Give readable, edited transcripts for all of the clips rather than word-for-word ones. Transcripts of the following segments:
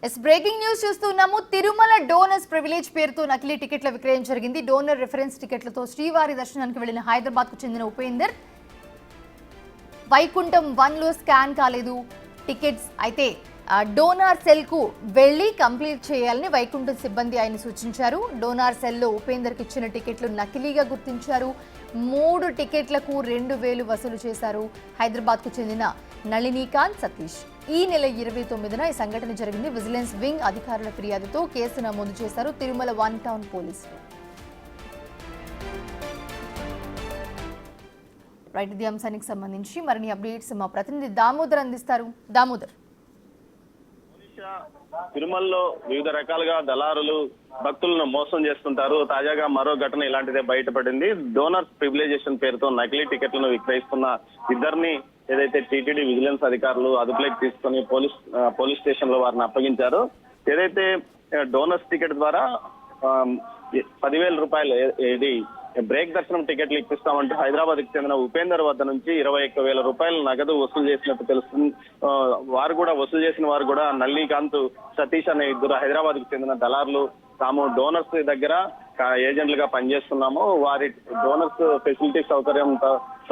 Breaking news చూస్తున్నాము. Tirumala donors privilege పేరుతో నకిలీ టికెట్ల విక్రయం జరిగింది. డోనర్ రిఫరెన్స్ టికెట్లతో శ్రీవారి దర్శనానికి వెళ్లిన హైదరాబాద్ కు చెందిన ఉపేందర్ వైకుంఠం 1 లో స్కాన్ కాలేదు టికెట్స్. అయితే డోనార్ సెల్ కు వెళ్లి కంప్లీట్ చేయాలని వైకుంఠం సిబ్బంది ఆయన సూచించారు. డోనార్ సెల్ లో ఉపేందర్ కి ఇచ్చిన టికెట్లు నకిలీగా గుర్తించారు. 3 టికెట్లకు 2000 వసూలు చేశారు. హైదరాబాద్ కు చెందిన నళినీకాంత్ సతీష్. ఈ నెల 29న ఈ సంఘటన జరిగింది. విజిలెన్స్ వింగ్ అధికారుల ఫిర్యాదుతో కేసు నమోదు చేశారు తిరుమల 1 టౌన్ పోలీసులు. రైట్, ఇది అంశానికి సంబంధించి మరిన్ని అప్డేట్స్ మా ప్రతినిధి దామోదర్ అందిస్తారు. దామోదర్, తిరుమలలో వివిధ రకాలుగా దళారులు భక్తులను మోసం చేస్తుంటారు. తాజాగా మరో ఘటన ఇలాంటిదే బయటపడింది. డోనర్స్ ప్రివిలైజేషన్ పేరుతో నకిలీ టికెట్లను విక్రయిస్తున్న ఇద్దరిని ఏదైతే టీటీడీ విజిలెన్స్ అధికారులు అదుపులోకి తీసుకుని పోలీస్ స్టేషన్ లో వారిని అప్పగించారు. ఏదైతే డోనర్స్ టికెట్ ద్వారా 10,000 రూపాయలు ఇది బ్రేక్ దర్శనం టికెట్లు ఇప్పిస్తామంటూ హైదరాబాద్ కి చెందిన ఉపేందర్ వద్ద నుంచి 21,000 రూపాయలు నగదు వసూలు చేసినట్టు తెలుస్తుంది. వసూలు చేసిన వారు కూడా నల్లికాంత్ సతీష్ అనే ఇద్దరు హైదరాబాద్ కి చెందిన దళారులు. తాము డోనర్స్ దగ్గర ఏజెంట్లుగా పనిచేస్తున్నాము, వారి డోనర్స్ ఫెసిలిటీ సౌకర్యం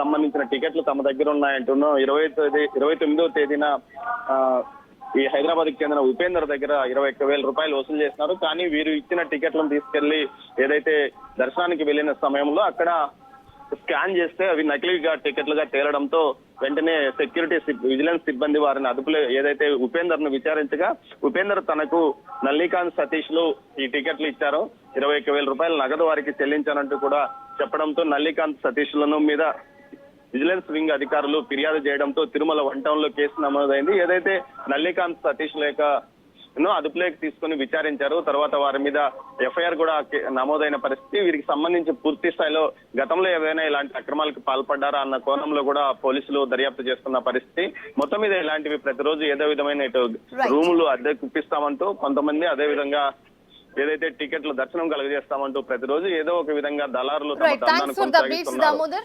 సంబంధించిన టికెట్లు తమ దగ్గర ఉన్నాయంటున్నాం. 29వ తేదీన ఈ హైదరాబాద్ కి చెందిన ఉపేందర్ దగ్గర 21,000 రూపాయలు వసూలు చేస్తున్నారు. కానీ వీరు ఇచ్చిన టికెట్లను తీసుకెళ్లి ఏదైతే దర్శనానికి వెళ్లిన సమయంలో అక్కడ స్కాన్ చేస్తే అవి నకిలీగా టికెట్లుగా తేలడంతో వెంటనే సెక్యూరిటీ విజిలెన్స్ సిబ్బంది వారిని అదుపులో ఏదైతే ఉపేందర్ ను విచారించగా ఉపేందర్ తనకు నల్లికాంత్ సతీష్ లు ఈ టికెట్లు ఇచ్చారో 21,000 రూపాయలు నగదు వారికి చెల్లించానంటూ కూడా చెప్పడంతో నల్లికాంత్ సతీష్ లను మీద విజిలెన్స్ వింగ్ అధికారులు ఫిర్యాదు చేయడంతో తిరుమల 1 టౌన్ లో కేసు నమోదైంది. ఏదైతే నల్లికాంత్ సతీష్ అదుపులోకి తీసుకుని విచారించారు. తర్వాత వారి మీద ఎఫ్ఐఆర్ కూడా నమోదైన పరిస్థితి. వీరికి సంబంధించి పూర్తి స్థాయిలో గతంలో ఏదైనా ఇలాంటి అక్రమాలకు పాల్పడ్డారా అన్న కోణంలో కూడా పోలీసులు దర్యాప్తు చేస్తున్న పరిస్థితి. మొత్తం మీద ఇలాంటివి ప్రతిరోజు ఏదో విధమైన రూములు అద్దెకు ఇప్పిస్తామంటూ కొంతమంది, అదే విధంగా ఏదైతే టికెట్లు దర్శనం కలుగజేస్తామంటూ ప్రతిరోజు ఏదో ఒక విధంగా దళారులు తమ దందాన్ని కొనసాగిస్తున్నారు.